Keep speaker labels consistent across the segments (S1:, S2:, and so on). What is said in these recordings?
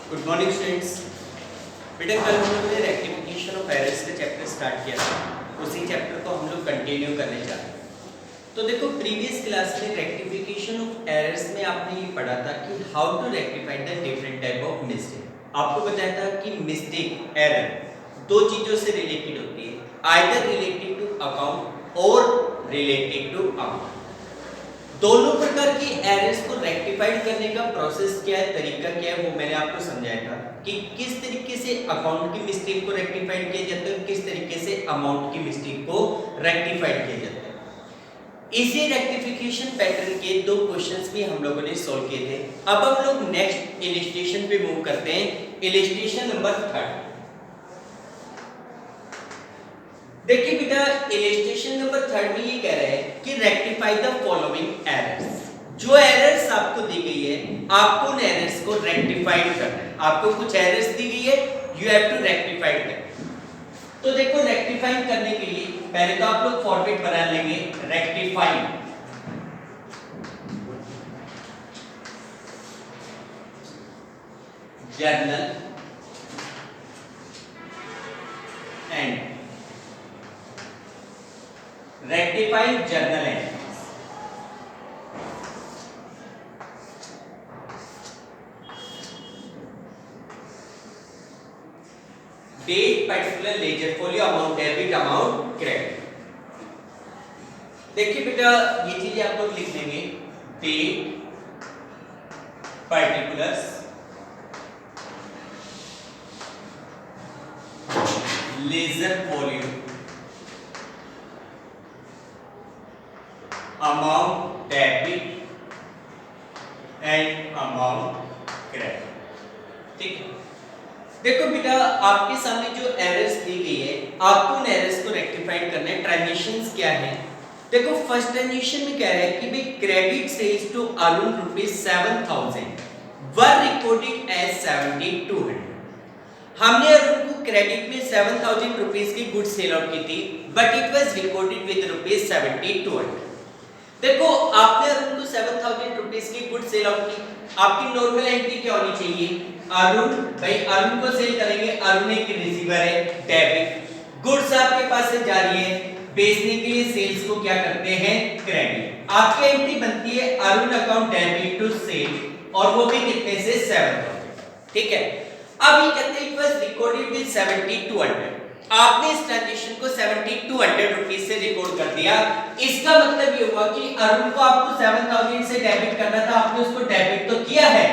S1: Good morning students. बेटा कल हम लोगों ने रेक्टिफिकेशन ऑफ एरर्स का चैप्टर स्टार्ट किया था, उसी चैप्टर को हम लोग कंटिन्यू करने जा रहे हैं। तो देखो प्रीवियस क्लास में रेक्टिफिकेशन ऑफ एरर्स में आपने ये पढ़ा था कि how to rectify the different type of mistake. आपको बताया था कि मिस्टेक एरर दो चीजों से रिलेटेड होती है, आइदर रिलेटेड टू अकाउंट और रिलेटेड टू अमाउंट। दोनों प्रकार की एरर्स को रेक्टिफाइड करने का प्रोसेस क्या है, तरीका क्या है, वो मैंने आपको समझाया था कि किस तरीके से अकाउंट की मिस्टेक को रेक्टिफाइड किया जाता है, किस तरीके से अमाउंट की मिस्टेक को रेक्टिफाइड किया जाता है। इसी रेक्टिफिकेशन पैटर्न के दो क्वेश्चंस भी हम लोगों ने सॉल्व किए थे। अब हम लोग नेक्स्ट इलस्ट्रेशन पे मूव करते हैं, इलस्ट्रेशन नंबर 3। देखिए बेटा इलस्ट्रेशन नंबर 3 में ये कह रहा है कि रेक्टिफाई द फॉलोइंग एरर्स। जो एरर्स आपको दी गई है आपको उन एरर्स को रेक्टिफाइड करना है। आपको कुछ एरर्स दी गई है, you have to rectified that. तो देखो रेक्टिफाइड करने के लिए पहले तो आप लोग फॉर्मेट बना लेंगे, rectified journal and rectified journal entries. Date particular ledger folio amount debit amount credit. देखिए बेटा ये चीजें आप लोग लिख देंगे, date particulars ledger folio amount debit and amount credit. ठीक है, देखो बेटा आपके सामने जो एरर्स दी गई है आपको उन एरर्स को रेक्टिफाइड करना है। ट्रांजिशंस क्या है, देखो फर्स्ट ट्रांजिशन में कह रहा है कि भाई credit sales to Arun ₹7,000 were recorded as 7,200। हमने अरुण को क्रेडिट में 7,000 रुपीस की गुड सेल आउट की थी, but it was recorded with ₹7,200। देखो आपने अरुण को 7,000 रुपीस की गुड सेल आउट की, आपकी नॉर्मल एंट्री क्या होनी चाहिए, अरुण भाई अरुण को सेल करेंगे, अरुण एक रिसीवर है, डेबिट, गुड्स आपके पास से जा रही है, बेचने के लिए सेल्स को क्या करते हैं, क्रेडिट। आपकी एंट्री बनती है Arun account debit to sale और वो भी कितने से 7,000। ठीक है, अब ये कहते हैं इट वाज रिकॉर्डेड विद 7,200। आपने इस ट्रांजैक्शन को 7,200 रुपीस से रिकॉर्ड कर दिया। इसका मतलब ये हुआ कि अरुण को आपको 7,000 से डेबिट करना था, आपने उसको डेबिट तो किया है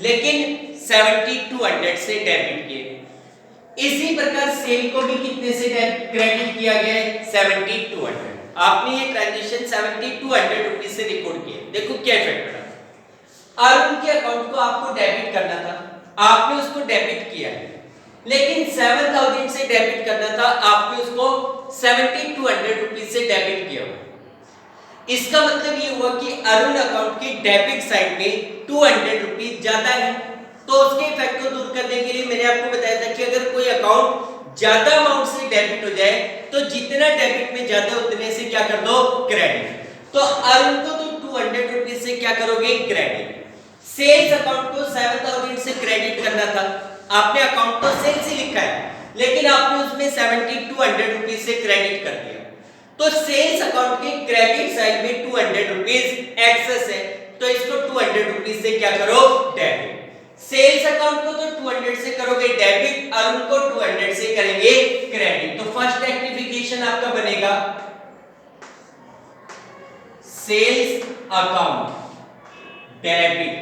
S1: लेकिन 7,200 से डेबिट किए। इसी प्रकार सेल को भी कितने से क्रेडिट किया गया है, 7,200। आपने ये ट्रांजैक्शन 7,200 रुपीस से रिकॉर्ड किया। देखो क्या इफेक्ट पड़ा, अरुण के अकाउंट को आपको डेबिट करना था, आपने उसको डेबिट किया है, लेकिन 7,000 से डेबिट करना था, आपने उसको 7,200 रुपीस से डेबिट किया। इसका मतलब ये हुआ कि अरुण अकाउंट की डेबिट साइड में 200 रुपीस ज्यादा है। तो उसके इफेक्ट को दूर करने के लिए मैंने आपको बताया था कि अगर कोई अकाउंट ज्यादा अमाउंट से डेबिट हो जाए तो जितना डेबिट में ज्यादा उतने से क्या कर दो, क्रेडिट। तो अरुण को तो 200 रुपीस से क्या करोगे, क्रेडिट। सेल्स अकाउंट को 7,000 से क्रेडिट करना था, आपने अकाउंट तो सेल्स ही लिखा है लेकिन आपने उसमें 7,200 रुपीस से क्रेडिट कर दिया। तो सेल्स अकाउंट के क्रेडिट साइड में 200 रुपीस एक्सेस है, तो इसको 200 रुपीस से क्या करो, डेबिट। सेल्स अकाउंट को तो 200 से करोगे डेबिट, अरुण को 200 से करेंगे क्रेडिट। तो फर्स्ट रेक्टिफिकेशन आपका बनेगा sales account debit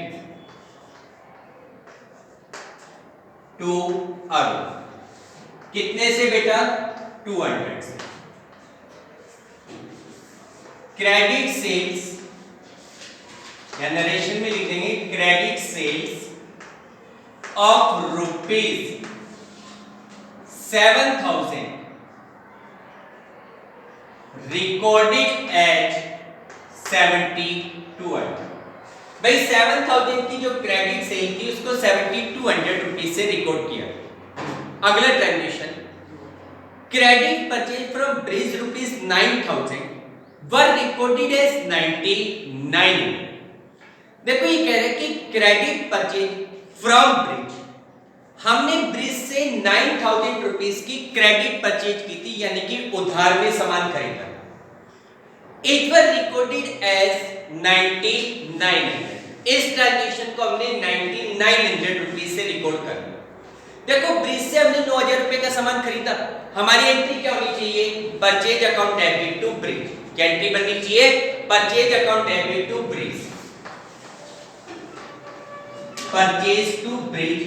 S1: to Arun, कितने से बेटा, 200 से। क्रेडिट सेल्स या नरेशन में लिख देंगे credit sales of ₹7,000 recorded as 7,200। भाई 7,000 की जो क्रेडिट सेल थी उसको 7,200 रुपीस से रिकॉर्ड किया। अगला transaction, credit purchase from Brij ₹9,000 were recorded as 99। देखो ये कह रहे हैं कि क्रेडिट परचेज फ्रॉम ब्रिज, हमने ब्रिज से 9,000 रुपीस की क्रेडिट परचेज की थी, यानी कि उधार में सामान खरीदा। It was recorded as 9900। इस ट्रांजेक्शन को हमने 9900 रुपीस से रिकॉर्ड कर दिया। देखो ब्रिज से हमने 9,000 रुपए का सामान खरीदा, हमारी एंट्री क्या होनी चाहिए? Purchase account debit to Brij. क्या एंट्री बननी चाहिए? Purchase account debit to Brij, purchase to Brij.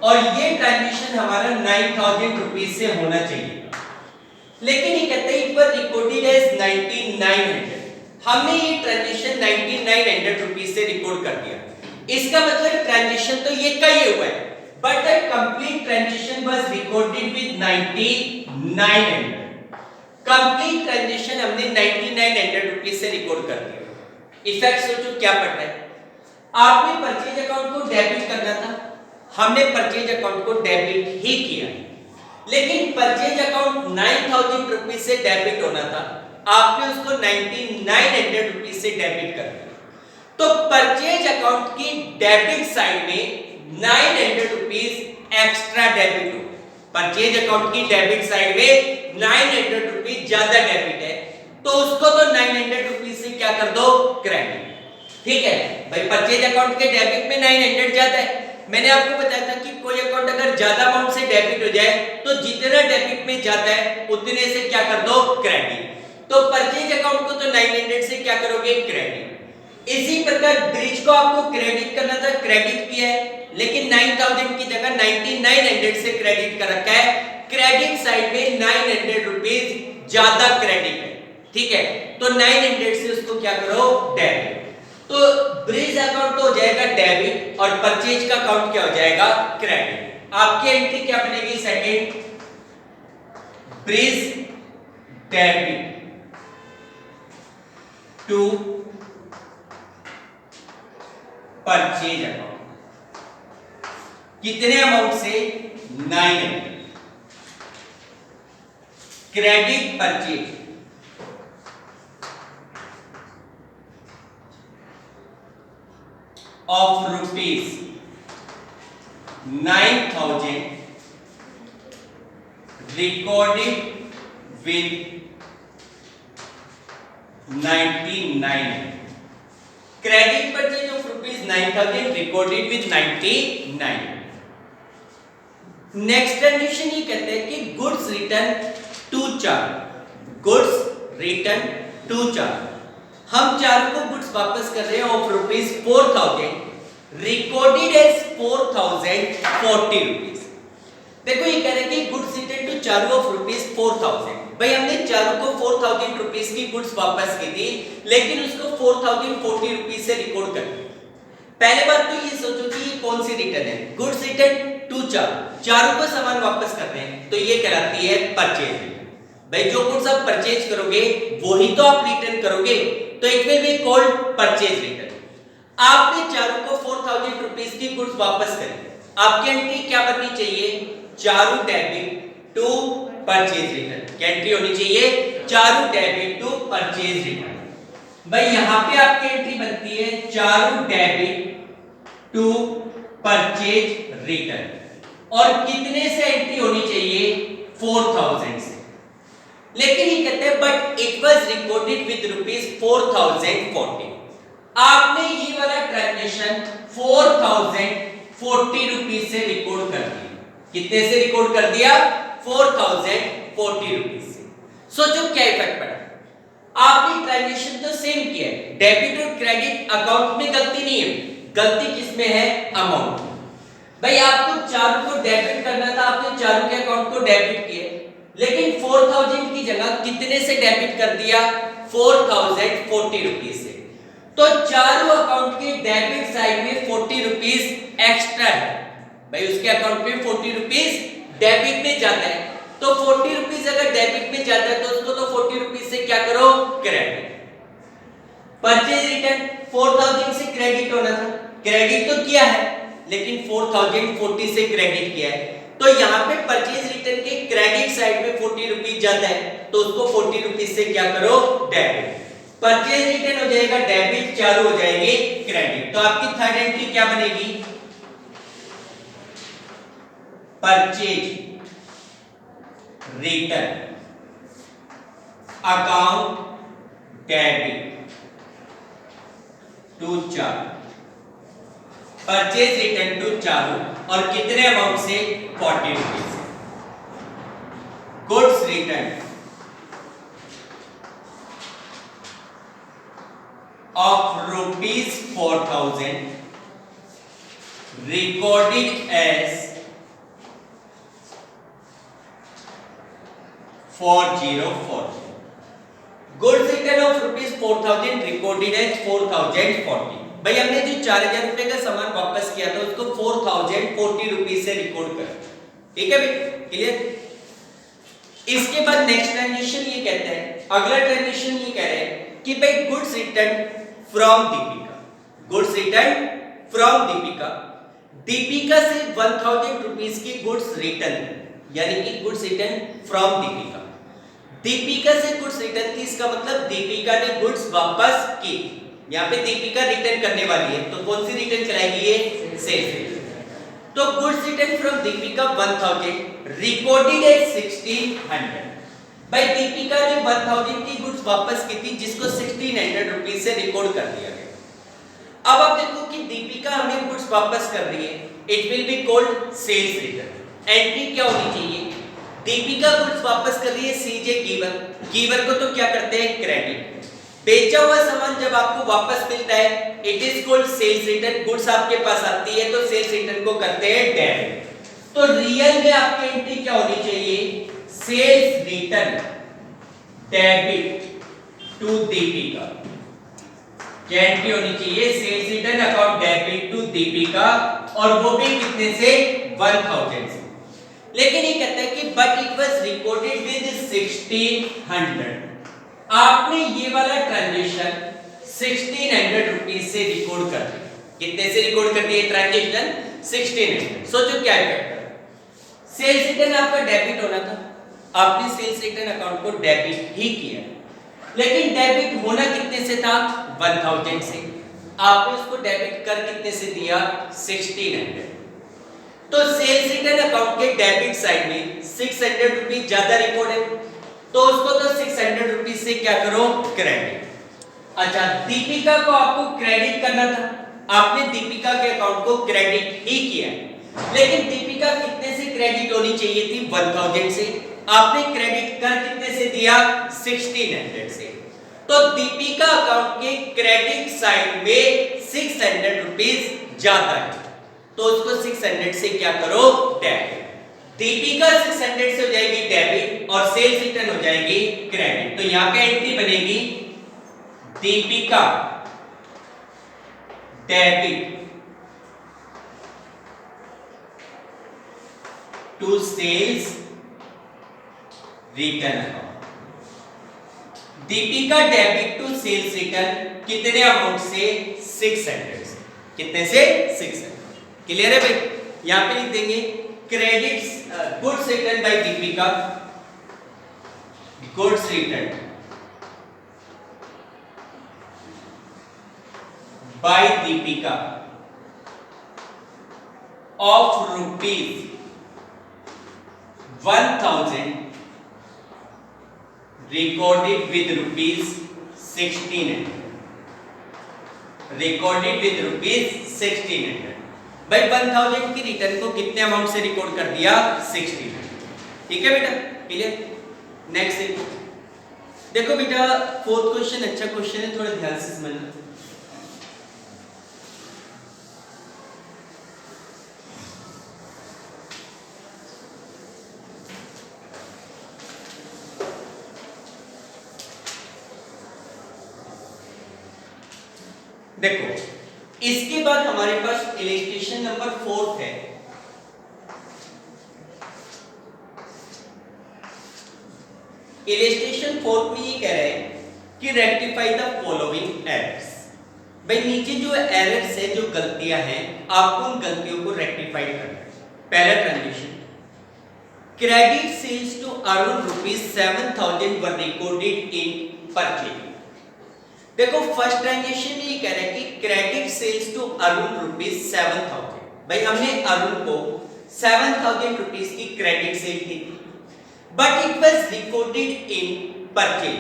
S1: और ये ट्रांजेक्शन हमारा 9,000 रुपीस से होना चाहिए, लेकिन ये कहते हैं इट वाज रिकॉर्डेड एज 9900। हमने ये ट्रांजेक्शन 9900 रुपीस से रिकॉर्ड कर दिया। इसका मतलब ट्रांजेक्शन तो ये का ही हुआ है, but the complete transaction was recorded with 9900। complete transaction हमने 9900 रुपीस से रिकॉर्ड कर दिया। इफेक्ट सोचो क्या पड़ रहा है? आपने परचेज अकाउंट को डेबिट करना था, हमने परचेज अकाउंट को डेबिट ही किया, लेकिन परचेज अकाउंट 9,000 रुपीस से डेबिट होना था, आपने उसको 9900 रुपीस से डेबिट कर दिया। तो परचेज अकाउंट की डेबिट साइड में 900 रुपीस एक्स्ट्रा डेबिट हो। परचेज अकाउंट की डेबिट साइड में 900 रुपीस ज्यादा डेबिट है, तो उसको तो 900 रुपीस से क्या कर दो? क्रेडिट। ठीक है भाई, परचेज अकाउंट के डेबिट में 900 ज्यादा है। मैंने आपको बताया था कि कोई अकाउंट अगर ज्यादा अमाउंट से डेबिट हो जाए तो जितना डेबिट में जाता है उतने से क्या कर दो? क्रेडिट। तो परचेज अकाउंट को तो 900 से क्या करोगे? क्रेडिट। इसी प्रकार ब्रिज को आपको क्रेडिट करना था, क्रेडिट किया है, लेकिन 9,000 की जगह 9900 से क्रेडिट कर रखा है। क्रेडिट साइड में 900 रुपीस ज्यादा क्रेडिट है। ठीक है, तो 900 से उसको क्या करो? डेबिट। तो ब्रिज अकाउंट तो हो जाएगा डेबिट और परचेज का अकाउंट क्या हो जाएगा? क्रेडिट। आपकी एंट्री क्या बनेगी? Second, Brij debit to purchase account. कितने अमाउंट से? 900। Credit purchase of rupees 9,000 recorded with 99। Credit purchase of rupees 9,000 recorded with 99। Next transaction ये कहते हैं कि goods return to Charu. Goods return to Charu, हम चार्ज को गुड्स वापस कर रहे हैं of rupees 4,000, recorded as 4,040 rupees. देखो ये कह रहे हैं कि goods return to Charu of rupees 4,000। भाई हमने चारों को 4,000 रुपीस की गुड्स वापस की थी, लेकिन उसको 4,040 रुपीस से रिकॉर्ड कर दिया। पहले बात तो ये सोचो कि ये कौन सी रिटर्न है? गुड्स रिटर्न टू चार्ज, चारों को सामान वापस कर रहे हैं, तो ये कहलाती है परचेज रिटर्न। भाई जो गुड्स आप परचेज करोगे वही तो आप रिटर्न करोगे, तो it will be called purchase return. आपने चारों को 4,000 रुपीस की गुड्स वापस करी, आपकी एंट्री क्या बननी चाहिए? चारों डेबिट टू परचेज रिटर्न। क्या एंट्री होनी चाहिए? चारों डेबिट टू परचेज रिटर्न। भाई यहां पे आपकी एंट्री बनती है चारों डेबिट टू परचेज रिटर्न। और कितने से एंट्री होनी चाहिए? 4,000 से। लेकिन ये कहते हैं but it was recorded with rupees 4,040। आपने ये वाला ट्रांजेक्शन 4,040 रुपीस से रिकॉर्ड कर दिया। कितने से रिकॉर्ड कर दिया? 4,040 रुपीस से। सोचो क्या इफेक्ट पड़ा? आपने ट्रांजेक्शन तो सेम किया है, डेबिट और क्रेडिट अकाउंट में गलती नहीं है, गलती किसमें है? अमाउंट। भाई आपको चारों को डेबिट करना था, आपने चारों के अकाउंट को डेबिट किया, लेकिन 4,000 की जगह कितने से डेबिट कर दिया? 4,040 रुपीस से। तो चारों अकाउंट के डेबिट साइड में 40 रुपीस एक्स्ट्रा है। भाई उसके अकाउंट में 40 रुपीस डेबिट में जाता है, तो 40 रुपीस अगर डेबिट में जाता है तो उसको तो 40 रुपीस से क्या करो? क्रेडिट। परचेज रिटर्न 4,000 से क्रेडिट होना था, क्रेडिट तो किया है, लेकिन 4,040 से क्रेडिट किया है, तो यहाँ पे परचेज रिटर्न के क्रेडिट साइड में 40 रुपीस ज्यादा है, तो उसको 40 रुपीस से क्या करो? डेबिट। परचेज रिटर्न हो जाएगा डेबिट, चारों हो जाएंगे क्रेडिट। तो आपकी थर्ड एंट्री क्या बनेगी? Purchase return account debit to Charu, purchase return to Charu और कितने अमाउंट से 40 रुपीज से। Goods return of rupees 4000 recorded as 4040, goods return of rupees 4000 recorded as 4040। भाई हमने जो 4000 रुपए का सामान वापस किया था उसको 4040 रुपीज से रिकॉर्ड कर, ठीक है भाई, क्लियर। इसके बाद नेक्स्ट ट्रांजेक्शन ये कहता है, अगला ट्रांजेक्शन ये कह रहे हैं कि भाई goods return from Deepika, goods return from Deepika, Deepika से 1000 रुपीज की गुड्स रिटर्न, यानी कि goods return from Deepika, Deepika से गुड्स रिटर्न की, इसका मतलब दीपिका ने गुड्स वापस की। यहाँ पे दीपिका रिटर्न करने वाली है, तो कौन सी रिटर्न कराएगी ये, सेल्स रिटर्न। तो goods return from Deepika 1000 recorded as 1600, भाई दीपिका ने 1000 की गुड्स वापस की थी जिसको 1600 रुपीज से रिकॉर्ड कर दिया गया। अब आप देखो कि दीपिका हमें गुड्स वापस कर रही है, it will be called sales return. Entry क्या होनी चाहिए, दीपिका गुड्स वापस कर रही है, सीजे गिवर, गिवर को तो क्या करते हैं, क्रेडिट। बेचा हुआ सामान जब आपको वापस मिलता है it is called sales return, goods आपके पास आती है तो सेल्स रिटर्न को करते हैं डेबिट। तो रियल में आपकी एंट्री क्या होनी चाहिए, sales return debit to Deepika, क्या एंट्री होनी चाहिए, sales return account debit to Deepika, और वो भी कितने से, 1000 से। लेकिन ये कहता है कि but it was recorded with 1600, आपने ये वाला ट्रांजैक्शन 1600 रुपीज से रिकॉर्ड कर दिया, कितने से रिकॉर्ड कर दिया ट्रांजैक्शन, 1600। सोचो क्या इफेक्ट है, सेल्स रिटर्न आपका डेबिट होना था, आपने सेल्स रिटर्न अकाउंट को डेबिट ही किया, लेकिन डेबिट होना कितने से था, 1000 से, आपने उसको डेबिट कर कितने से दिया, 1600। तो सेल्स रिटर्न अकाउंट के डेबिट साइड में 600 रुपीज ज्यादा रिकॉर्ड है, तो उसको तो 600 रुपीज से क्या करो, क्रेडिट। अच्छा, दीपिका को आपको क्रेडिट करना था, आपने दीपिका के अकाउंट को क्रेडिट ही किया, लेकिन दीपिका कितने से क्रेडिट होनी चाहिए थी, 1000 से, आपने क्रेडिट कर कितने से दिया, 1600 से। तो दीपिका अकाउंट के क्रेडिट साइड में 600 रुपीज ज्यादा है, तो उसको 600 से क्या करो, डेबिट। दीपिका 600 से हो जाएगी डेबिट और सेल्स रिटर्न हो जाएगी क्रेडिट। तो यहां पे एंट्री बनेगी Deepika debit to sales return account, Deepika debit to sales return कितने अमाउंट से, 600 से, कितने से, 600। क्लियर है भाई, यहां पे लिख देंगे credits goods return by Deepika, goods return by Deepika of rupees 1000 recorded with rupees 1600, recorded with rupees 1600। भाई 1000 की रिटर्न को कितने अमाउंट से रिकॉर्ड कर दिया, 1600। ठीक है बेटा, क्लियर। नेक्स्ट देखो बेटा, फोर्थ क्वेश्चन अच्छा क्वेश्चन है, थोड़ा ध्यान से समझना। देखो इसके बाद हमारे पास इलस्ट्रेशन नंबर 4 है। इलस्ट्रेशन 4 में ये कह रहे हैं कि रेक्टिफाई द फॉलोइंग एरर्स। भाई नीचे जो एरर्स है, जो गलतियां हैं, आपको उन गलतियों को रेक्टिफाई करना है। पहला transaction, credit sales to Arun rupees 7000 were recorded in purchase. देखो फर्स्ट ट्रांजेक्शन में ये कह रहा है कि credit sales to Arun rupees 7000। भाई हमने अरुण को 7,000 रुपीज की क्रेडिट सेल की थी, but it was recorded in purchase.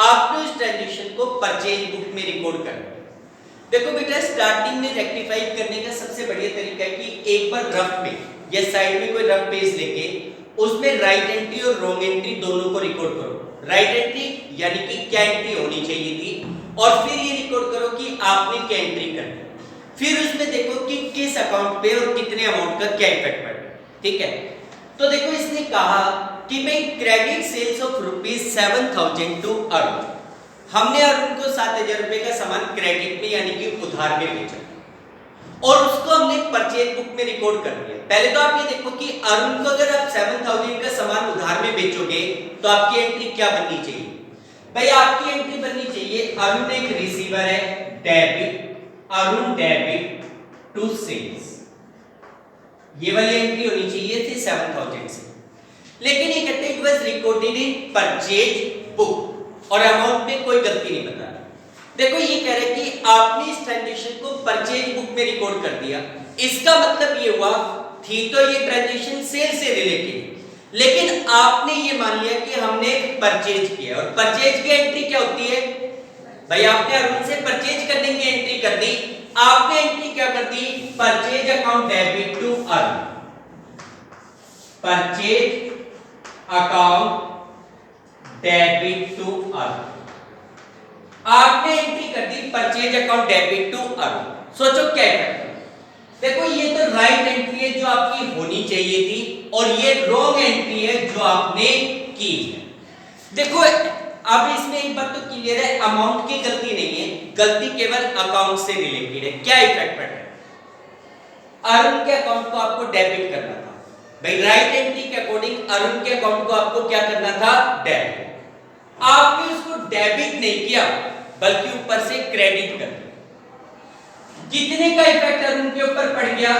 S1: आपने उस ट्रांजेक्शन को परचेज बुक में रिकॉर्ड करना। देखो बेटा, स्टार्टिंग में रेक्टिफाई करने का सबसे बढ़िया तरीका है कि एक बार रफ में या साइड में कोई रफ पेज लेके उसमें राइट एंट्री और रॉन्ग एंट्री दोनों को रिकॉर्ड करो। राइट एंट्री यानी कि क्या एंट्री होनी चाहिए थी, और फिर ये रिकॉर्ड करो कि आपने क्या एंट्री करनी। फिर उसमें देखो कि किस अकाउंट पे और कितने अमाउंट का क्या इफेक्ट पड़ रहा है। ठीक है, तो देखो इसने कहा कि मैं credit sales of ₹7,000 to Arun. हमने अरुण को 7,000 रुपए का सामान क्रेडिट में यानी कि उधार में बेचा और उसको हमने परचेज बुक में रिकॉर्ड कर दिया। पहले तो आप ये देखो कि अरुण को अगर आप 7,000 का सामान उधार में बेचोगे तो आपकी एंट्री क्या बननी चाहिए? भाई आपकी एंट्री बननी चाहिए, अरुण एक रिसीवर है, debit, Arun debit to sales. ये वाली एंट्री होनी चाहिए थी 7,000 से। लेकिन ये कहते हैं it was recorded in purchase book और अमाउंट में कोई गलती नहीं बता रहा। देखो ये कह रहे हैं कि आपने इस ट्रांजैक्शन को परचेज बुक में रिकॉर्ड कर दिया। इसका मतलब ये हुआ थी तो ये ट्रांजैक्शन सेल से रिलेटेड, लेकिन आपने ये मान लिया कि हमने परचेज किया, और परचेज की एंट्री क्या होती है? भाई आपने अरुण से परचेज करने की एंट्री कर दी, आपने एंट्री क्या कर दी? Purchase account debit to Arun, purchase account debit to Arun. आपने एंट्री कर दी purchase account debit to Arun. सोचो क्या इफेक्ट? देखो ये तो राइट एंट्री है जो आपकी होनी चाहिए थी, और ये रॉन्ग एंट्री है जो आपने की है। देखो अब इसमें एक बात तो क्लियर है, अमाउंट की गलती नहीं है, गलती केवल अकाउंट से रिलेटेड है। क्या इफेक्ट पड़ रहा है? अरुण के अकाउंट को आपको डेबिट करना था। भाई राइट एंट्री के अकॉर्डिंग अरुण के अकाउंट को आपको क्या करना था? डेबिट। आपने उसको डेबिट नहीं किया बल्कि ऊपर से क्रेडिट कर दिया। कितने का इफेक्ट अरुण के ऊपर पड़ गया?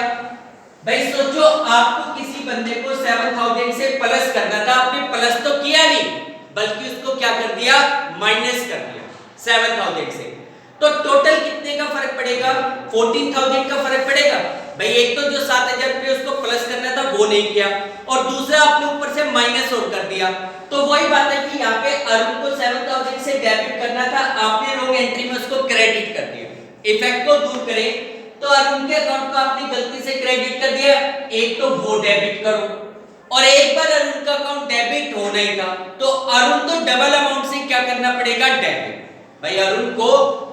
S1: भाई सोचो, आपको किसी बंदे को 7,000 से प्लस करना था, आपने प्लस तो किया नहीं बल्कि उसको क्या कर दिया? माइनस कर दिया 7,000 से। तो टोटल कितने का फर्क पड़ेगा? 14,000 का फर्क पड़ेगा। भाई एक तो जो 7,000 रुपए उसको प्लस करना था वो नहीं किया, और दूसरा आपने ऊपर से माइनस और कर दिया। तो वही बात है कि यहाँ पे अरुण को 7,000 से डेबिट करना था, आपने रॉन्ग एंट्री में उसको क्रेडिट कर दिया। इफेक्ट को दूर करें तो अरुण के अकाउंट को आपने गलती से क्रेडिट कर दिया, एक तो वो डेबिट करो, और एक बार अरुण का अकाउंट डेबिट होना ही था तो अरुण को डबल अमाउंट से क्या करना पड़ेगा? डेबिट। भाई अरुण को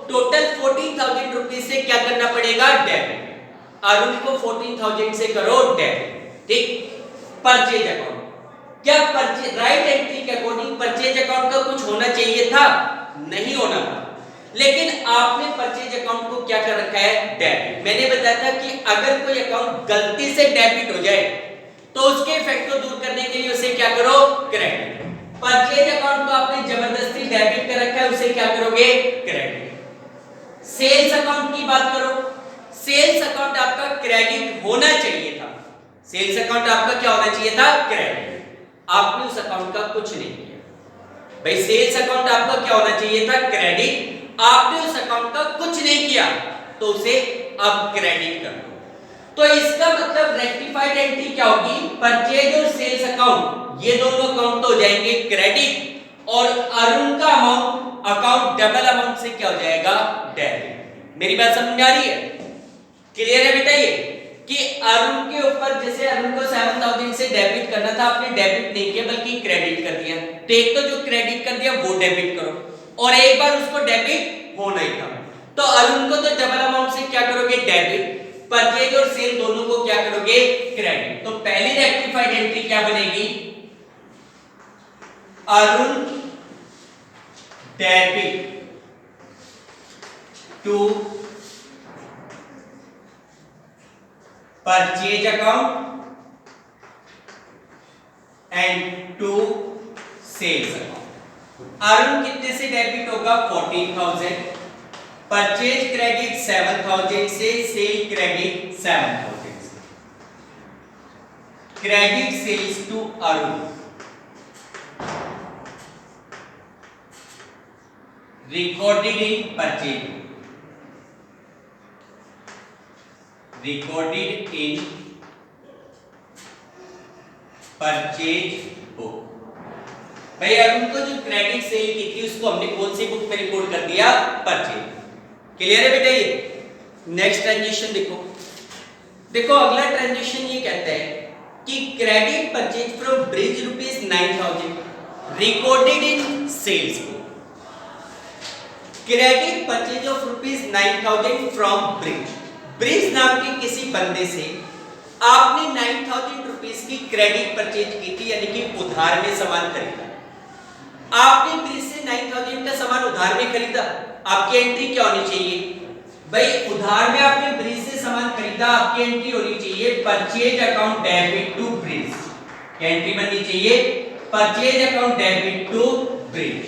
S1: टोटल 14,000 रुपीज से क्या करना पड़ेगा? डेबिट। अरुण को 14,000 से करो डेबिट। ठीक, परचेज अकाउंट क्या परचेज राइट एंट्री के अकॉर्डिंग परचेज अकाउंट का कुछ होना चाहिए था? नहीं होना था, लेकिन आपने परचेज अकाउंट को क्या कर रखा है? डेबिट। मैंने बताया था कि अगर कोई अकाउंट गलती से डेबिट हो जाए तो उसके इफेक्ट को दूर करने के लिए उसे क्या करो? क्रेडिट। परचेज अकाउंट को आपने जबरदस्ती डेबिट कर रखा है, उसे क्या करोगे? क्रेडिट। सेल्स अकाउंट की बात करो, सेल्स अकाउंट आपका क्रेडिट होना चाहिए था। सेल्स अकाउंट आपका क्या होना चाहिए था? क्रेडिट। आपने उस अकाउंट का कुछ नहीं किया। भाई सेल्स अकाउंट आपका क्या होना चाहिए था? क्रेडिट। आपने उस अकाउंट का कुछ नहीं किया तो उसे अब क्रेडिट कर दो। तो इसका मतलब रेक्टिफाइड एंट्री क्या होगी? परचेज और सेल्स अकाउंट ये दोनों अकाउंट तो हो जाएंगे क्रेडिट, और अरुण का अमाउंट अकाउंट डबल अमाउंट से क्या हो जाएगा? डेबिट। मेरी बात समझ में आ रही है? क्लियर है बेटा? ये कि अरुण के ऊपर जैसे अरुण को 7,000 से डेबिट करना था, आपने डेबिट नहीं किया बल्कि क्रेडिट कर दिया। तो एक तो जो क्रेडिट कर दिया वो डेबिट करो, और एक बार उसको डेबिट होना ही था तो अरुण को तो डबल अमाउंट से क्या करोगे? डेबिट। परचेज और सेल दोनों को क्या करोगे? क्रेडिट। तो पहली रेक्टिफाइड एंट्री क्या बनेगी? Arun debit to purchase account and to sales account. Arun कितने से डेबिट होगा? 14,000। परचेज क्रेडिट 7,000 से, सेल क्रेडिट 7,000 से। Credit sales to Arun, recorded in purchase, recorded in purchase book. भाई अब उनको जो क्रेडिट सेल की थी उसको हमने कौन सी बुक में रिकॉर्ड कर दिया? परचेज। क्लियर है बेटा? ये नेक्स्ट ट्रांजेक्शन देखो। देखो अगला ट्रांजेक्शन ये कहता है कि credit purchase from Brij ₹9,000 recorded in sales book. Credit purchase of ₹9,000 from Brij. Brij नाम के किसी बंदे से आपने ₹9,000 की क्रेडिट परचेज की थी, यानी कि उधार में सामान खरीदा। आपने ब्रिज से 9,000 का सामान उधार में खरीदा, आपकी एंट्री क्या होनी चाहिए? भाई उधार में आपने ब्रिज से सामान खरीदा, आपकी एंट्री होनी चाहिए purchase account debit to Brij. क्या एंट्री बननी चाहिए? Purchase account debit to Brij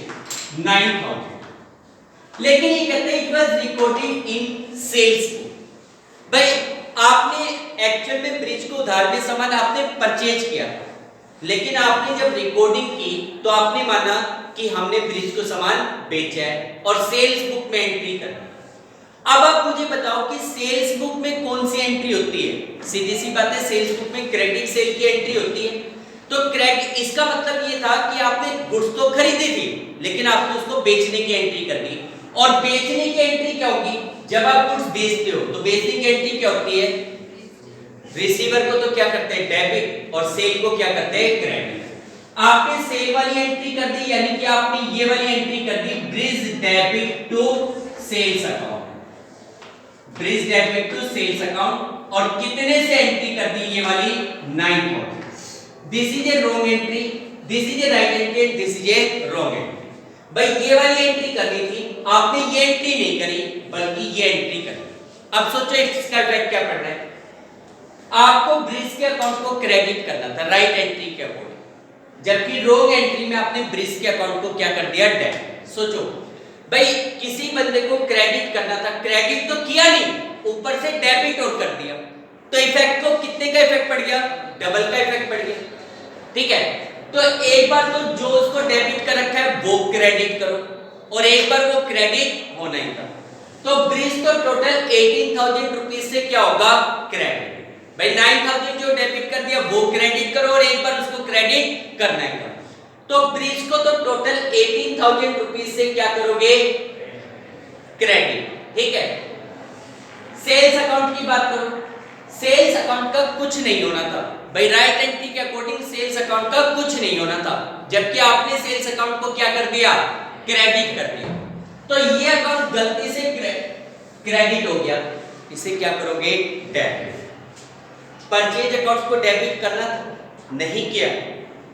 S1: 9,000। लेकिन ये कहते हैं it was recording in sales book. भाई आपने एक्चुअल में ब्रिज को उधार में सामान आपने परचेज किया, लेकिन आपने जब रिकॉर्डिंग की तो आपने माना कि हमने ब्रिज को सामान बेचा है और सेल्स बुक में एंट्री कर दी। अब आप मुझे बताओ कि सेल्स बुक में कौन सी एंट्री होती है? सीधी सी बात है, सेल्स बुक में क्रेडिट सेल की एंट्री होती है। तो क्रेडिट, इसका मतलब ये था कि आपने गुड्स तो खरीदी थी, लेकिन आपने उसको बेचने की एंट्री कर दी। और बेचने की एंट्री क्या होगी? जब आप गुड्स बेचते हो तो बेचने की एंट्री क्या होती है? रिसीवर को तो क्या करते हैं? डेबिट, और सेल को क्या करते हैं? क्रेडिट। आपने सेल वाली एंट्री कर दी, यानी कि आपने ये वाली एंट्री कर दी Brij debit to sales account. Brij debit to sales account, और कितने से एंट्री कर दी? ये वाली 9,000। This is a wrong entry, this is a right entry, this is a wrong entry. भाई ये वाली एंट्री करनी थी, आपने ये एंट्री नहीं करी बल्कि ये एंट्री करी। अब सोचो इसका इफेक्ट क्या पड़ रहा है? आपको ब्रिज के अकाउंट को क्रेडिट करना था राइट एंट्री के अकॉर्डिंग, जबकि रॉन्ग एंट्री में आपने ब्रिज के अकाउंट को क्या कर दिया? डेबिट। सोचो भाई किसी बंदे को क्रेडिट करना था, क्रेडिट तो किया नहीं, ऊपर से डेबिट और कर दिया, तो इफेक्ट को कितने का इफेक्ट पड़ गया? डबल का इफेक्ट पड़ गया। ठीक है, तो एक बार तो जो उसको डेबिट कर रखा है वो क्रेडिट करो, और एक बार वो क्रेडिट होना ही था। तो ब्रिज तो टोटल 18,000 रुपीज से क्या होगा? क्रेडिट। भाई 9,000 जो डेबिट कर दिया वो क्रेडिट करो, और एक बार उसको क्रेडिट करना है। तो ब्रिज को तो टोटल 18,000 रुपीज से क्या करोगे? क्रेडिट। ठीक है, सेल्स अकाउंट की बात करो, सेल्स अकाउंट का कुछ नहीं होना था। भाई राइट एंट्री के अकॉर्डिंग सेल्स अकाउंट का कुछ नहीं होना था, जबकि आपने सेल्स अकाउंट को क्या कर दिया? क्रेडिट कर दिया। तो ये अकाउंट गलती से क्रेडिट हो गया, इसे क्या करोगे? डेबिट। परचेज अकाउंट को डेबिट करना नहीं किया,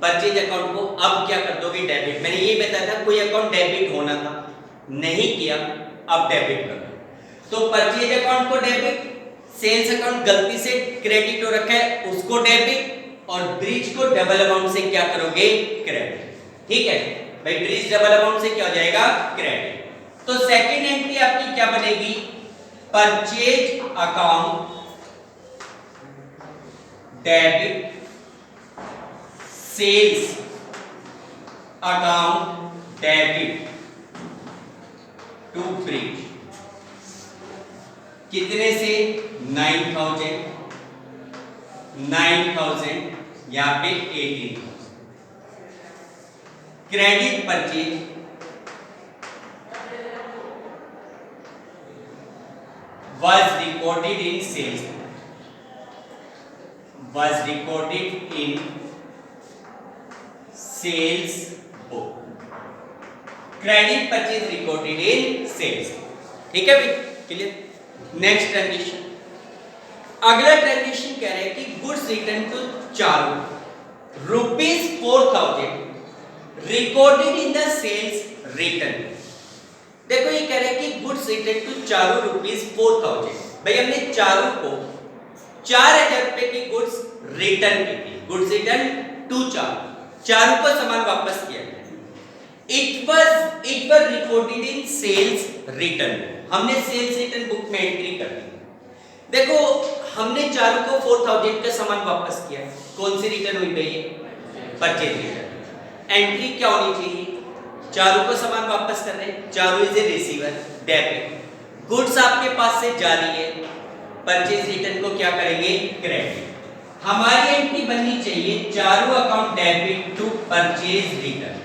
S1: परचेज अकाउंट को अब क्या कर दोगे? डेबिट। मैंने ये बताया था कोई अकाउंट डेबिट होना था, नहीं किया, अब डेबिट कर दो। तो परचेज अकाउंट को डेबिट, सेल्स अकाउंट गलती से क्रेडिट हो रखा है उसको डेबिट, और ब्रिज को डबल अमाउंट से क्या करोगे? क्रेडिट। ठीक है भाई, ब्रिज डबल अमाउंट से क्या हो जाएगा? क्रेडिट। तो सेकंड एंट्री आपकी क्या बनेगी? Purchase account debit sales account debit to Brij. कितने से? 9,000, 9,000, यहां पे 18,000। क्रेडिट परचेज was recorded in sales, was recorded in sales book। क्रेडिट परचेज रिकॉर्डेड इन सेल्स। ठीक है भाई, क्लियर। नेक्स्ट ट्रांजेक्शन, अगला ट्रांजेक्शन कह रहा है कि goods return to Charu ₹4,000 recorded in the sales return. देखो ये कह रहा है कि गुड्स रिटर्न टू चारू ₹4,000। भाई हमने चारू को 4,000 रुपए की गुड्स रिटर्न की थी, goods return to Charu, Charu को सामान वापस किया। It was recorded in sales return, हमने सेल्स रिटर्न बुक में एंट्री कर दी। देखो हमने चारू को 4,000 का सामान वापस किया, कौन सी रिटर्न हुई भाई? Purchase return. एंट्री क्या होनी चाहिए? चारू को सामान वापस कर रहे हैं, Charu is a receiver, debit. Goods आपके पास से जा रही है, परचेज रिटर्न को क्या करेंगे? क्रेडिट। हमारी एंट्री बननी चाहिए चारों account debit to purchase return,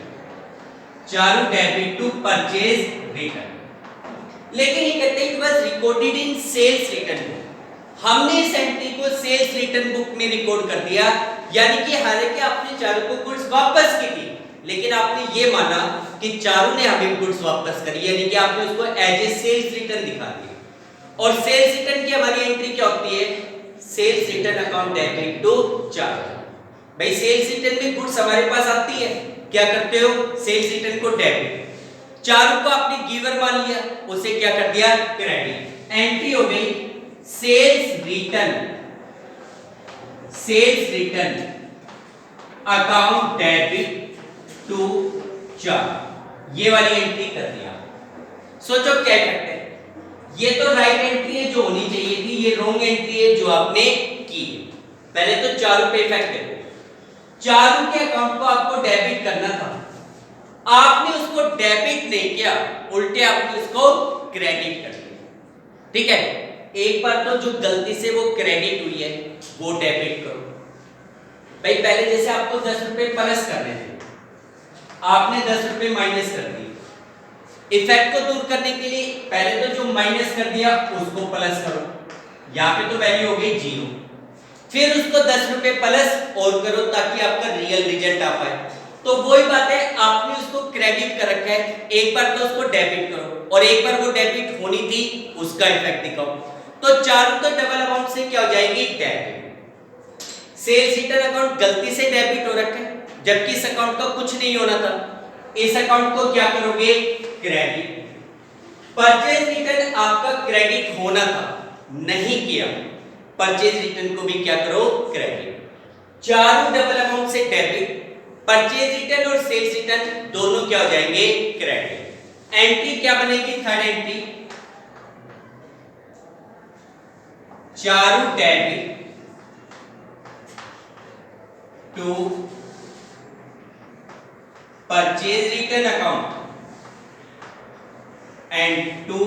S1: चारों डेबिट टू परचेज रिटर्न। लेकिन ये कहते हैं it was recorded in sales return book. हमने इस एंट्री को सेल्स रिटर्न बुक में रिकॉर्ड कर दिया, यानी कि हालांकि आपने चारों को गुड्स वापस की थी, लेकिन आपने ये माना कि चारों ने हमें गुड्स वापस करी, यानी कि आपने उसको एज ए सेल्स रिटर्न दिखा दिया। और सेल्स रिटर्न की हमारी एंट्री क्या होती है? Sales return account debit to Charu. भाई सेल्स रिटर्न में गुड्स हमारे पास आती है, क्या करते हो? सेल्स रिटर्न को डेबिट, चारों को आपने गिवर मान लिया, उसे क्या कर दिया? क्रेडिट। एंट्री हो गई sales return account debit to Charu, ये वाली एंट्री कर दिया। सोचो क्या करते हैं, ये तो राइट एंट्री है जो होनी चाहिए थी, ये रॉन्ग एंट्री है जो आपने की। पहले तो चारों पे इफेक्ट देखो, चारों के अकाउंट को आपको डेबिट करना था, आपने उसको डेबिट नहीं किया, उल्टे आपने उसको क्रेडिट कर दिया। ठीक है, एक बार तो जो गलती से वो क्रेडिट हुई है वो डेबिट करो। भाई पहले जैसे आपको 10 रुपए प्लस करने थे, आपने 10 रुपए माइनस कर दिए। इफेक्ट को दूर करने के लिए पहले तो जो माइनस कर दिया उसको प्लस करो, यहाँ पे तो वैल्यू हो गई 0, फिर उसको 10 रुपए प्लस और करो ताकि आपका रियल रिजल्ट आ पाए। तो वही बात है, आपने उसको क्रेडिट कर रखा है, एक बार तो उसको डेबिट करो और एक बार वो डेबिट होनी थी उसका इफेक्ट दिखाओ। तो चारों तो डबल अमाउंट से क्या हो जाएगी? डेबिट। सेल्स रिटर्न अकाउंट गलती से डेबिट हो रखा है, जबकि इस अकाउंट का कुछ नहीं होना था, इस अकाउंट को क्या करोगे? क्रेडिट। परचेज रिटर्न आपका क्रेडिट होना था, नहीं किया, परचेज रिटर्न को भी क्या करो? क्रेडिट। चारों डबल अमाउंट से डेबिट, परचेज रिटर्न और सेल्स रिटर्न दोनों क्या हो जाएंगे? क्रेडिट। एंट्री क्या बनेगी? थर्ड एंट्री, चारों debit to purchase return account and to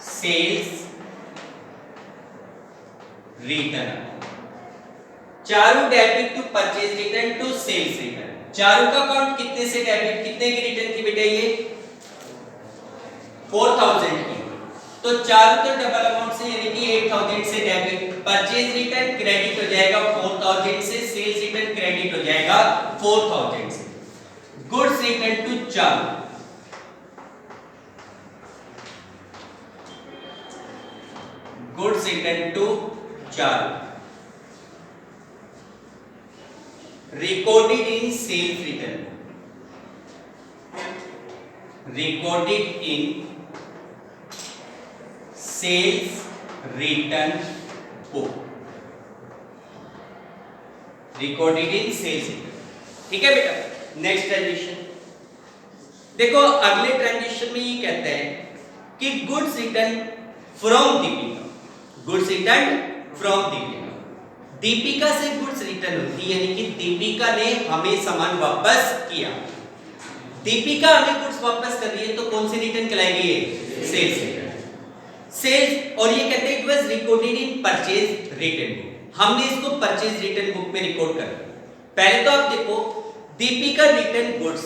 S1: sales return account. चारों debit to purchase return to sales return. चारों का अकाउंट कितने से डेबिट, कितने की रिटर्न की बेटा? ये 4000 की। तो चारों तो डबल अमाउंट से यानी कि 8000 से डेबिट, परचेज रिटर्न क्रेडिट हो जाएगा 4000 से, सेल्स रिटर्न क्रेडिट हो जाएगा 4000 से। गुड्स रिटर्न टू चारों, गुड्स रिटर्न टू चारों recorded in sales return, recorded in sales return book, recorded in sales return। ठीक है बेटा, नेक्स्ट ट्रांजिशन देखो, अगले ट्रांजिशन में ये कहते हैं कि goods return from Deepika, goods return from Deepika. Deepika से गुड्स रिटर्न होती है, यानी कि दीपिका ने हमें सामान वापस किया, दीपिका हमें गुड्स वापस कर रही है, तो कौन सी रिटर्न कहलाएगी? ये सेल्स रिटर्न। सेल्स, और ये कहते हैं it was recorded in purchase return book, हमने इसको परचेज रिटर्न बुक में रिकॉर्ड कर दिया। पहले तो आप देखो, दीपिका रिटर्न गुड्स,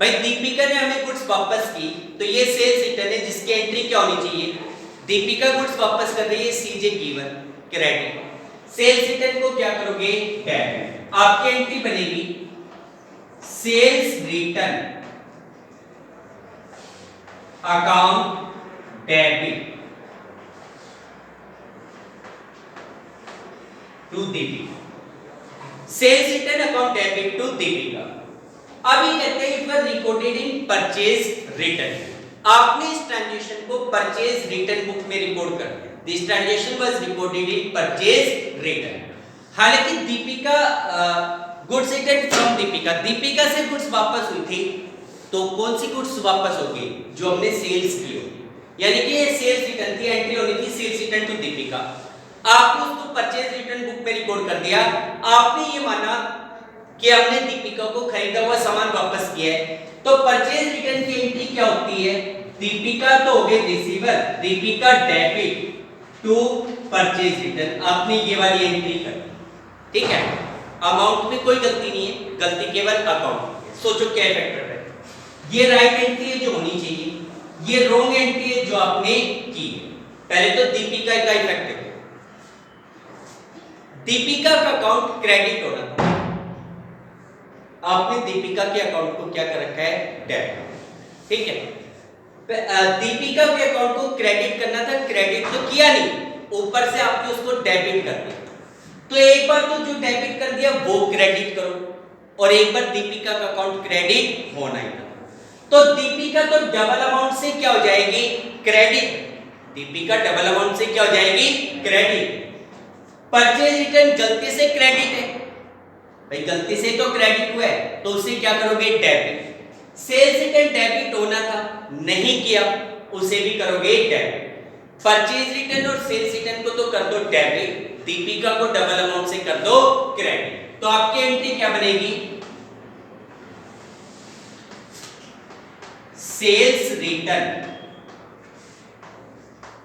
S1: भाई दीपिका ने हमें गुड्स वापस की, तो ये सेल्स रिटर्न है जिसकी एंट्री क्या होनी चाहिए? दीपिका गुड्स वापस कर रही है, CJ given credit. Sales return को क्या करोगे? डेबिट। आपकी एंट्री बनेगी sales return account debit to Deepika, sales return account debit to Deepika. अब ये कहते हैं it was recorded in purchase return, आपने इस ट्रांजैक्शन को परचेज रिटर्न बुक में रिकॉर्ड कर दिया। This transaction was recorded in purchase return. हालांकि Deepika goods return from Deepika, Deepika से गुड्स वापस हुई थी, तो कौन सी गुड्स वापस होगी? जो हमने सेल्स की होगी, यानी कि ये सेल्स रिटर्न की एंट्री होनी थी, सेल्स रिटर्न टू दीपिका। आपने उसको परचेज रिटर्न बुक में रिकॉर्ड कर दिया, आपने ये माना कि हमने दीपिका को खरीदा हुआ सामान वापस किया है, तो परचेज रिटर्न की एंट्री क्या होती है? दीपिका तो हो गई receiver, Deepika debit to purchase return, आपने ये वाली एंट्री कर दी। ठीक है, अमाउंट में कोई गलती नहीं है, गलती केवल अकाउंट में है। सोचो क्या इफेक्ट पड़ रहा है। ये राइट एंट्री है जो होनी चाहिए, ये रॉन्ग एंट्री है जो आपने की है। पहले तो दीपिका का इफेक्ट है, दीपिका का अकाउंट क्रेडिट होना था, आपने दीपिका के अकाउंट को क्या कर रखा है, डेबिट। ठीक है, दीपिका के अकाउंट को क्रेडिट करना था, क्रेडिट तो किया नहीं, ऊपर से आपने उसको डेबिट कर दिया। तो एक बार तो जो डेबिट कर दिया वो क्रेडिट करो, और एक बार दीपिका का अकाउंट क्रेडिट होना ही था। तो दीपिका तो डबल अमाउंट से क्या हो जाएगी, क्रेडिट। दीपिका डबल अमाउंट से क्या हो जाएगी, क्रेडिट। परचेज रिटर्न गलती से क्रेडिट है भाई, गलती से तो क्रेडिट हुआ है, तो उसे क्या करोगे, डेबिट। सेल्स रिटर्न डेबिट होना था, नहीं किया, उसे भी करोगे डेबिट। परचेज रिटर्न और सेल्स रिटर्न को तो कर दो डेबिट, दीपिका को डबल अमाउंट से कर दो क्रेडिट। तो आपकी एंट्री क्या बनेगी, sales return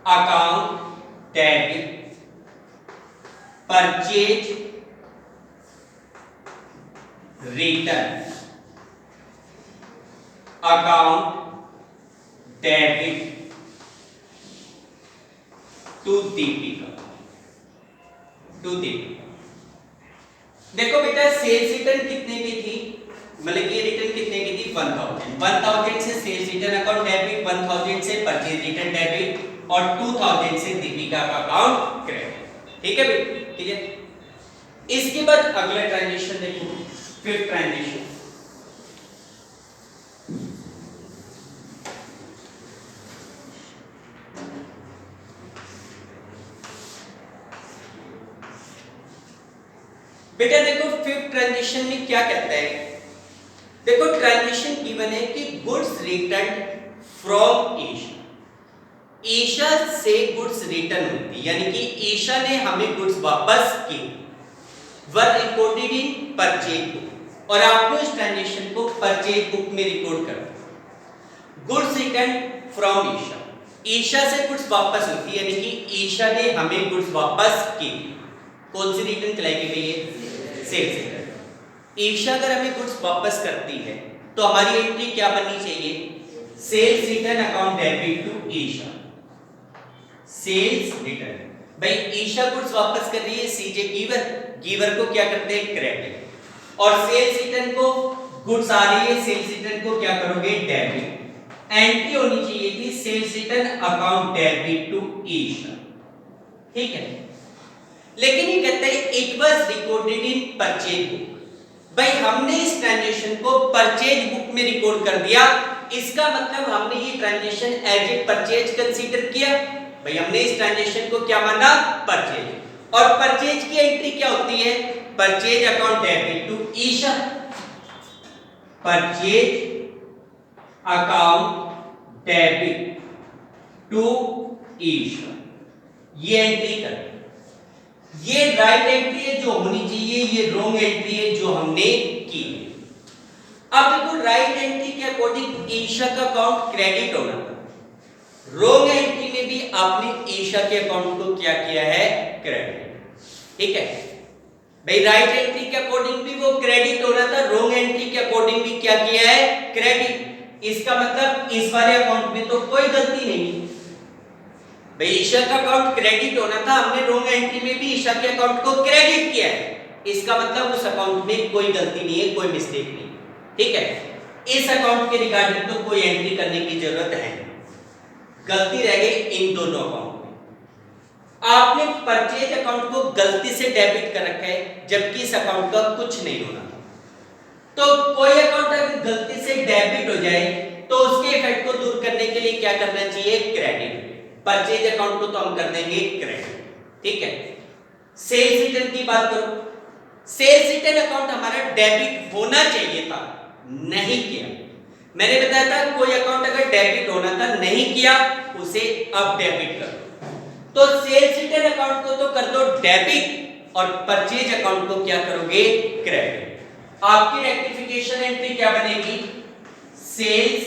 S1: account debit, purchase return account debit to Deepika, to Deepika. देखो बेटा, सेल्स रिटर्न कितने की थी, मतलब ये रिटर्न कितने की थी, 1000 से सेल्स रिटर्न अकाउंट डेबिट, 1000 से परचेज रिटर्न डेबिट और 2000 से दीपिका का अकाउंट क्रेडिट। ठीक है बेटा, ठीक है। इसके बाद अगला ट्रांजेक्शन देखो, फिफ्थ ट्रांजेक्शन। बेटा देखो, फिफ्थ ट्रांजेक्शन में क्या कहता है, देखो ट्रांजेक्शन गिवन है कि goods return from Isha, Isha से गुड्स रिटर्न होती, यानी कि ईशा ने हमें गुड्स वापस की, वर रिकॉर्डेड इन परचेज बुक, और आपने उस ट्रांजेक्शन को परचेज बुक में रिकॉर्ड कर दिया। Goods return from Isha, Isha से गुड्स वापस होती है, यानी कि ईशा ने हमें गुड्स वापस की, कौन सी रिटर्न कहलाएगी भैया, सेल्स रिटर्न। ईशा अगर हमें गुड्स वापस करती है तो हमारी एंट्री क्या बननी चाहिए, sales return account debit to Isha, sales return. भाई ईशा गुड्स वापस कर रही है, सीजे गिवर, गिवर को क्या करते हैं, क्रेडिट, और सेल्स रिटर्न को गुड्स आ रही है, सेल्स रिटर्न को क्या करोगे, डेबिट। एंट्री होनी चाहिए थी sales return account debit to Isha, ठीक है। लेकिन ये कहता है it was recorded in purchase book, भाई हमने इस ट्रांजेक्शन को परचेज बुक में रिकॉर्ड कर दिया, इसका मतलब हमने ये transaction as a purchase consider किया, भाई हमने इस ट्रांजेक्शन को क्या माना, परचेज। और परचेज की एंट्री क्या होती है, purchase account debit to Isha, purchase account debit to Isha, ये एंट्री कर, ये राइट एंट्री है जो होनी चाहिए, ये रॉन्ग एंट्री है जो हमने की। अब देखो राइट एंट्री के अकॉर्डिंग ईशा का अकाउंट क्रेडिट होना था, रॉन्ग एंट्री में भी आपने ईशा के अकाउंट को क्या किया है, क्रेडिट, ठीक है। भाई राइट एंट्री के अकॉर्डिंग भी वो क्रेडिट होना था, रॉन्ग एंट्री के अकॉर्डिंग भी क्या किया है, क्रेडिट। इसका मतलब इस वाले अकाउंट में तो कोई गलती नहीं, भाई ईशा का अकाउंट क्रेडिट होना था, हमने रॉन्ग एंट्री में भी ईशा के अकाउंट को क्रेडिट किया है, इसका मतलब उस अकाउंट में कोई गलती नहीं है, कोई मिस्टेक नहीं, ठीक है। इस अकाउंट के रिगार्डिंग तो कोई एंट्री करने की जरूरत है, गलती रह गई इन दोनों अकाउंट में। आपने परचेज अकाउंट को गलती से डेबिट कर रखा है, जबकि इस अकाउंट का कुछ नहीं होना था। तो कोई अकाउंट अगर गलती से डेबिट हो जाए तो उसके इफेक्ट को दूर करने के लिए क्या करना चाहिए, क्रेडिट। परचेज अकाउंट को तो हम कर देंगे क्रेडिट, ठीक है। सेल्स रिटर्न की बात करो, सेल्स रिटर्न अकाउंट हमारा डेबिट होना चाहिए था, नहीं किया। मैंने बताया था कोई अकाउंट अगर डेबिट होना था, नहीं किया, उसे अब डेबिट करो। तो सेल्स रिटर्न अकाउंट को तो कर दो डेबिट, और परचेज अकाउंट को क्या करोगे, क्रेडिट। आपकी रेक्टिफिकेशन एंट्री क्या बनेगी, sales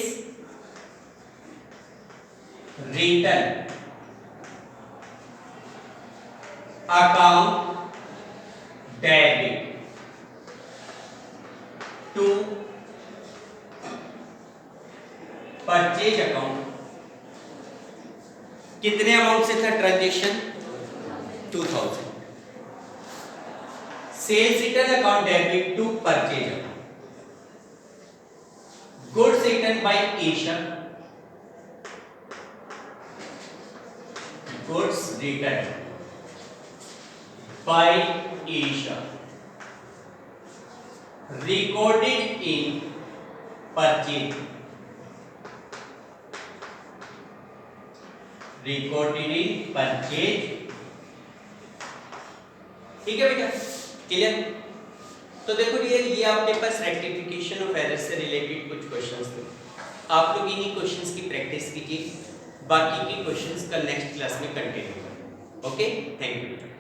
S1: return account debit to purchase account, कितने अमाउंट से था transaction? 2000. Sales return account debit to purchase account. Goods return by Asia, goods return by Asia recorded in purchase, recorded in purchase. ठीक है बेटा, clear? तो देखो dear, ये आपके पास रेक्टिफिकेशन ऑफ एरर से रिलेटेड कुछ क्वेश्चंस थे. आप लोग इन्हीं क्वेश्चंस की प्रैक्टिस कीजिए, बाकी की क्वेश्चंस कल नेक्स्ट क्लास में कंटिन्यू करें. Okay, thank you.